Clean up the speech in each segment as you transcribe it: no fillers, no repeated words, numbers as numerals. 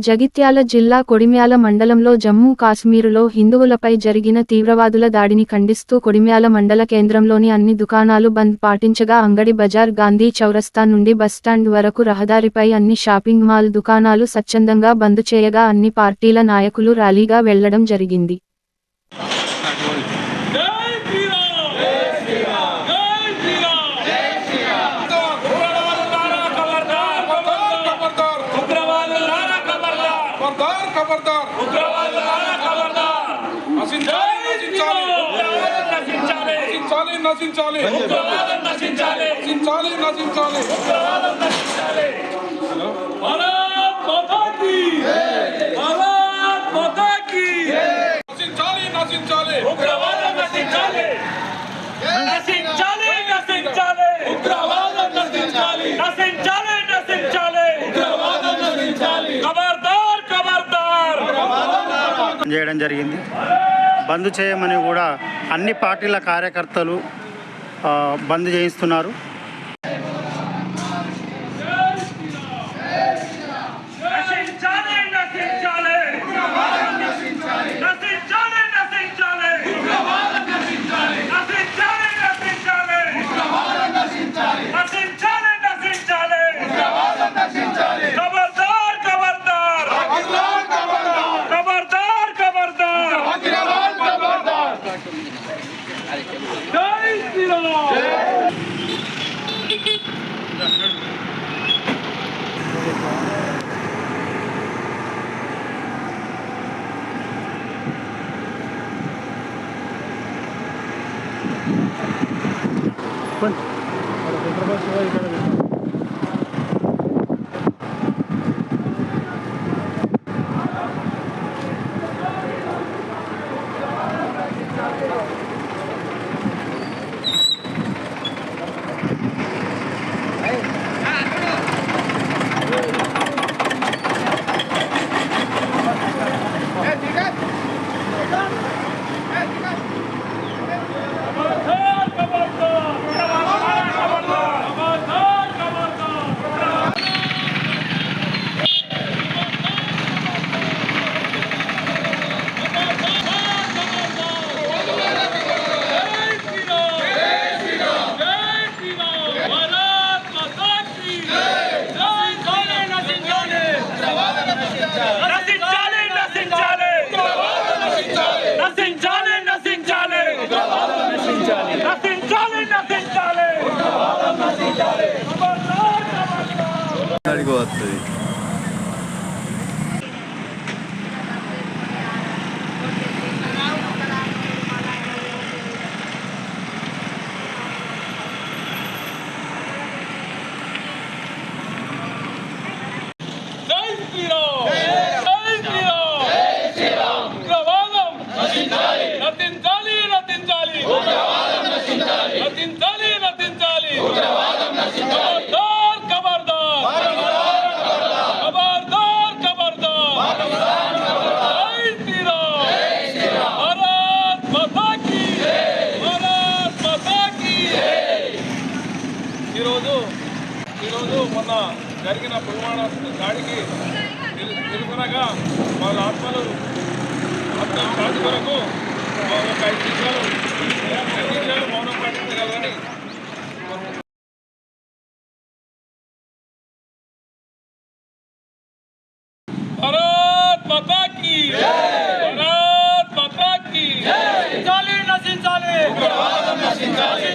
జగిత్యాల జిల్లా కొడిమ్యాల మండలంలో జమ్మూ కాశ్మీరులో హిందువులపై జరిగిన తీవ్రవాదుల దాడిని ఖండిస్తూ కొడిమ్యాల మండల కేంద్రంలోని అన్ని దుకాణాలు బంద్ పాటించగా అంగడి బజార్ గాంధీ చౌరస్తా నుండి బస్టాండ్ వరకు రహదారిపై అన్ని షాపింగ్ మాల్ దుకాణాలు స్వచ్ఛందంగా బంద్ చేయగా అన్ని పార్టీల నాయకులు ర్యాలీగా వెళ్లడం జరిగింది. చేయడం జరిగింది. బంద్ చేయమని కూడా అన్ని పార్టీల కార్యకర్తలు బంద్ చేయిస్తున్నారు. ఈరోజు మొన్న జరిగిన పుల్వామా దాడికి నిరసనగా వాళ్ళ ఆత్మలు శాంతి కొరకు ఒక 5 నిమిషాలు మౌనం పాటించగలరని భారత్ మాతా కీ భారత్ మాతా కీ నశించాలి నశించాలి ఉగ్రవాదం నశించాలి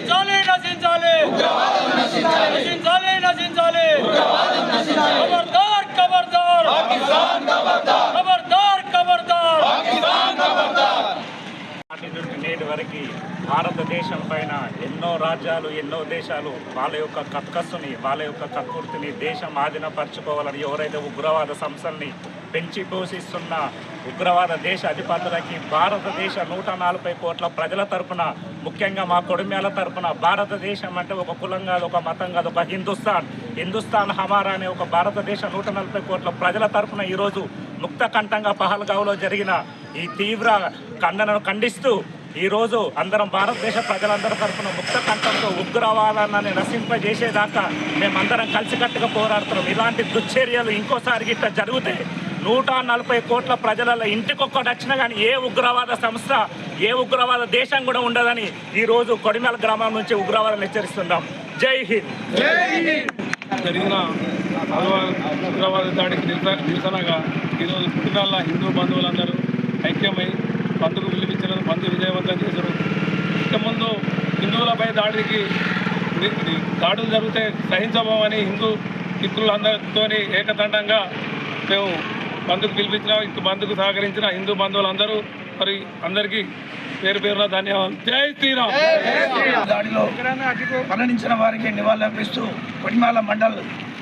నశించాలి ఉగ్రవాదం నశించాలి నశించాలి ఉగ్రవాదం నశించాలి ఖబర్దార్ ఖబర్దార్ పాకిస్తాన్ ఖబర్దార్ ఖబర్దార్ ఖబర్దార్ పాకిస్తాన్ ఖబర్దార్. నేటి వరకు భారతదేశం పైన ఎన్నో రాజ్యాలు ఎన్నో దేశాలు వాళ్ళ యొక్క కక్కస్సుని వాళ్ళ యొక్క కక్కుర్తిని దేశం ఆధీనపరచుకోవాలని ఎవరైతే ఉగ్రవాద సంస్థల్ని పెంచి పోషిస్తున్న ఉగ్రవాద దేశ అధిపతులకి భారతదేశ 140 కోట్ల ప్రజల తరపున ముఖ్యంగా మా కొడిమ్యాల తరపున భారతదేశం అంటే ఒక కులం కాదు, ఒక మతం కాదు, ఒక హిందుస్థాన్ హమారా అనే ఒక భారతదేశ 140 కోట్ల ప్రజల తరపున ఈరోజు ముక్త కంఠంగా పహల్గావ్లో జరిగిన ఈ తీవ్ర ఖండనను ఖండిస్తూ ఈరోజు అందరం భారతదేశ ప్రజలందరి తరఫున ముక్త కంఠంతో ఉగ్రవాదాన్ని నశింపజేసేదాకా మేమందరం కలిసికట్టుగా పోరాడుతున్నాం. ఇలాంటి దుశ్చర్యలు ఇంకోసారి గిట్ట జరిగితే 140 కోట్ల ప్రజల ఇంటికొక్కటి వచ్చినా కానీ ఏ ఉగ్రవాద సంస్థ ఏ ఉగ్రవాద దేశం కూడా ఉండదని ఈరోజు కొడిమేల గ్రామం నుంచి ఉగ్రవాదాన్ని హెచ్చరిస్తున్నాం. జై హింద్. జరిగిన ఉగ్రవాద దాడికి నిరసనగా ఈరోజు పుట్టినల్ల హిందూ బంధువులందరూ ఐక్యమై బంధుకు పిలిపించడం బంధు విజయవంతం చేశారు. ఇక ముందు హిందువులపై దాడులు జరిగితే సహించబోమని హిందూ మిత్రులందరితో ఏకతండంగా మేము బంధుకు పిలిపించిన బంధుకు సహకరించిన హిందూ బంధువులందరూ మరి అందరికీ పేరు పేరున ధన్యవాదాలు. జై శ్రీరామ్. దాడిలో మరణించిన వారికి నివాళులర్పిస్తూ కొడిమేల మండల్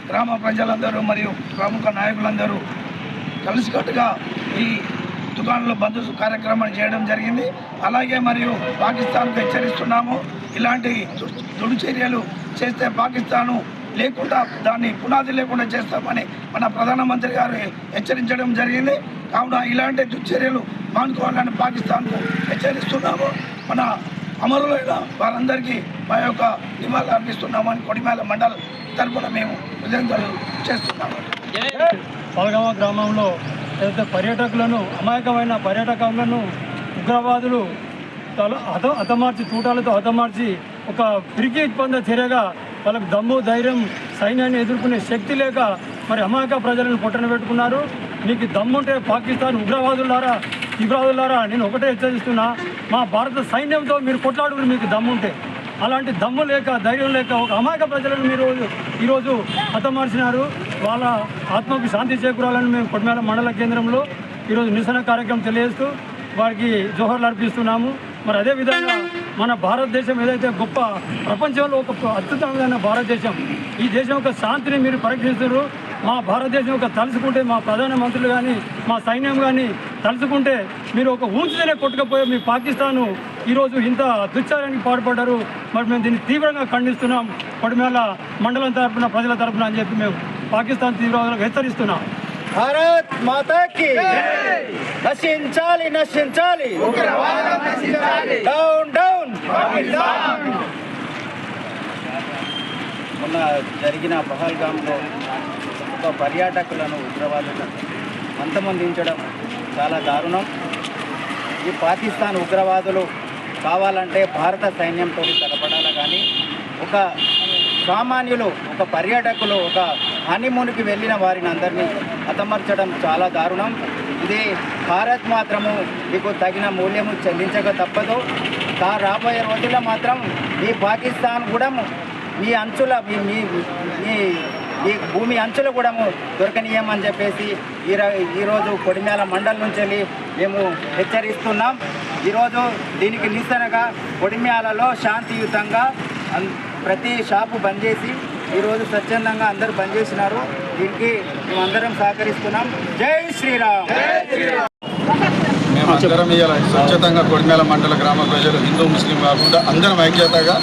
గ్రామ ప్రజలందరూ మరియు ప్రముఖ నాయకులందరూ కలిసికట్టుగా ఈ దుకాణంలో బంద్ కార్యక్రమాన్ని చేయడం జరిగింది. అలాగే మరియు పాకిస్తాన్కు హెచ్చరిస్తున్నాము, ఇలాంటి దుడు చర్యలు చేస్తే పాకిస్తాను లేకుండా దాన్ని పునాది లేకుండా చేస్తామని మన ప్రధానమంత్రి గారు హెచ్చరించడం జరిగింది. కావున ఇలాంటి దుశ్చర్యలు మానుకోవాలని పాకిస్తాన్కు హెచ్చరిస్తున్నాము. మన అమరులైన వారందరికీ మా యొక్క నివాళులు అర్పిస్తున్నామని కొడిమేల మండల తరఫున మేము కృతజ్ఞతలు చేస్తున్నాము. పల్గమ గ్రామంలో ఏదైతే పర్యాటకులను అమాయకమైన పర్యాటకులను ఉగ్రవాదులు హతమార్చి తూటాలతో హతమార్చి ఒక పిరికి పొంద చర్యగా వాళ్ళకు దమ్ము ధైర్యం సైన్యాన్ని ఎదుర్కొనే శక్తి లేక మరి అమాయక ప్రజలను పొట్టన పెట్టుకున్నారు. మీకు దమ్ముంటే పాకిస్తాన్ ఉగ్రవాదులారా నేను ఒకటే హెచ్చరిస్తున్నా, మా భారత సైన్యంతో మీరు కొట్లాడుకుని మీకు దమ్ముంటే. అలాంటి దమ్ము లేక ధైర్యం లేక ఒక అమాయక ప్రజలను మీరు ఈరోజు హతమార్చినారు. వాళ్ళ ఆత్మకు శాంతి చేకూరాలని మేము కొడిమేల మండల కేంద్రంలో ఈరోజు నిరసన కార్యక్రమం తెలియజేస్తూ వారికి జోహర్లు అర్పిస్తున్నాము. మరి అదేవిధంగా మన భారతదేశం ఏదైతే గొప్ప ప్రపంచంలో ఒక అద్భుతమైన భారతదేశం, ఈ దేశం యొక్క శాంతిని మీరు పరీక్షిస్తున్నారు. మా భారతదేశం యొక్క తలుచుకుంటే మా ప్రధానమంత్రులు కానీ మా సైన్యం కానీ తలుచుకుంటే మీరు ఒక ఊంచితేనే కొట్టుకపోయే మీ పాకిస్తాను ఈరోజు ఇంత దుశ్చర్యానికి పాల్పడ్డారు. మరి మేము దీన్ని తీవ్రంగా ఖండిస్తున్నాం కొడిమేల మండలం తరఫున ప్రజల తరఫున అని చెప్పి మేము పాకిస్తాన్ తీవ్రవాదులకు హెచ్చరిస్తున్నాం. భారత్ మాతాకి నశించాలి నశించాలి డౌన్ డౌన్. మొన్న జరిగిన పహల్గామ్లో ఒక పర్యాటకులను ఉగ్రవాదులు అంతమొందించడం చాలా దారుణం. ఈ పాకిస్తాన్ ఉగ్రవాదులు కావాలంటే భారత సైన్యంతో తలపడాలి, కానీ ఒక సామాన్యులు ఒక పర్యాటకులు ఒక హనీమూన్కి వెళ్ళిన వారిని అందరినీ హతమార్చడం చాలా దారుణం. ఇది భారత్ మాత్రము మీకు తగిన మూల్యము చెల్లించక తప్పదు. రాబోయే రోజుల్లో మాత్రం ఈ పాకిస్తాన్ కూడా మీ అంచుల ఈ భూమి అంచులు కూడా దొరకనీయమని చెప్పేసి ఈరోజు కొడిమేల మండలం నుంచి వెళ్ళి మేము హెచ్చరిస్తున్నాం. ఈరోజు దీనికి నిరసనగా కొడిమేలలో శాంతియుతంగా ప్రతి షాపు బంద్ చేసి ఈరోజు స్వచ్ఛందంగా అందరూ బంద్ చేసినారు. దీనికి మేమందరం సహకరిస్తున్నాం. జై శ్రీరామ్. మేమందరం ఇవాళ స్వచ్ఛతంగా కొడిమేల మండల గ్రామ ప్రజలు హిందూ ముస్లిం కాకుండా అందరం ఐక్యతగా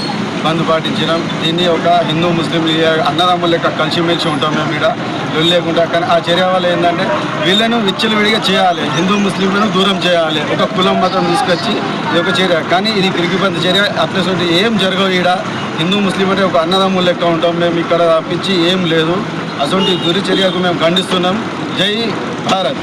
బంద్ పాటించినాం. దీన్ని ఒక హిందూ ముస్లిం అన్నదమ్ముల లెక్క కలిసిమెలిసి ఉంటాం మేము ఇక్కడ లేకుండా. కానీ ఆ చర్య వల్ల ఏంటంటే వీళ్ళను విచ్చలవిడిగా చేయాలి, హిందూ ముస్లింలను దూరం చేయాలి, ఒక కులం మతం తీసుకొచ్చి ఇది ఒక చర్య. కానీ ఇది పిరికిబంద చర్య. అట్లసంటి ఏం జరగవు. ఈడ హిందూ ముస్లిం అంటే ఒక అన్నదమ్ముల లెక్క ఉంటాం మేము ఇక్కడ తప్పించి ఏం లేదు. అటువంటి దురి చర్యకు మేము ఖండిస్తున్నాం. జై భారత్.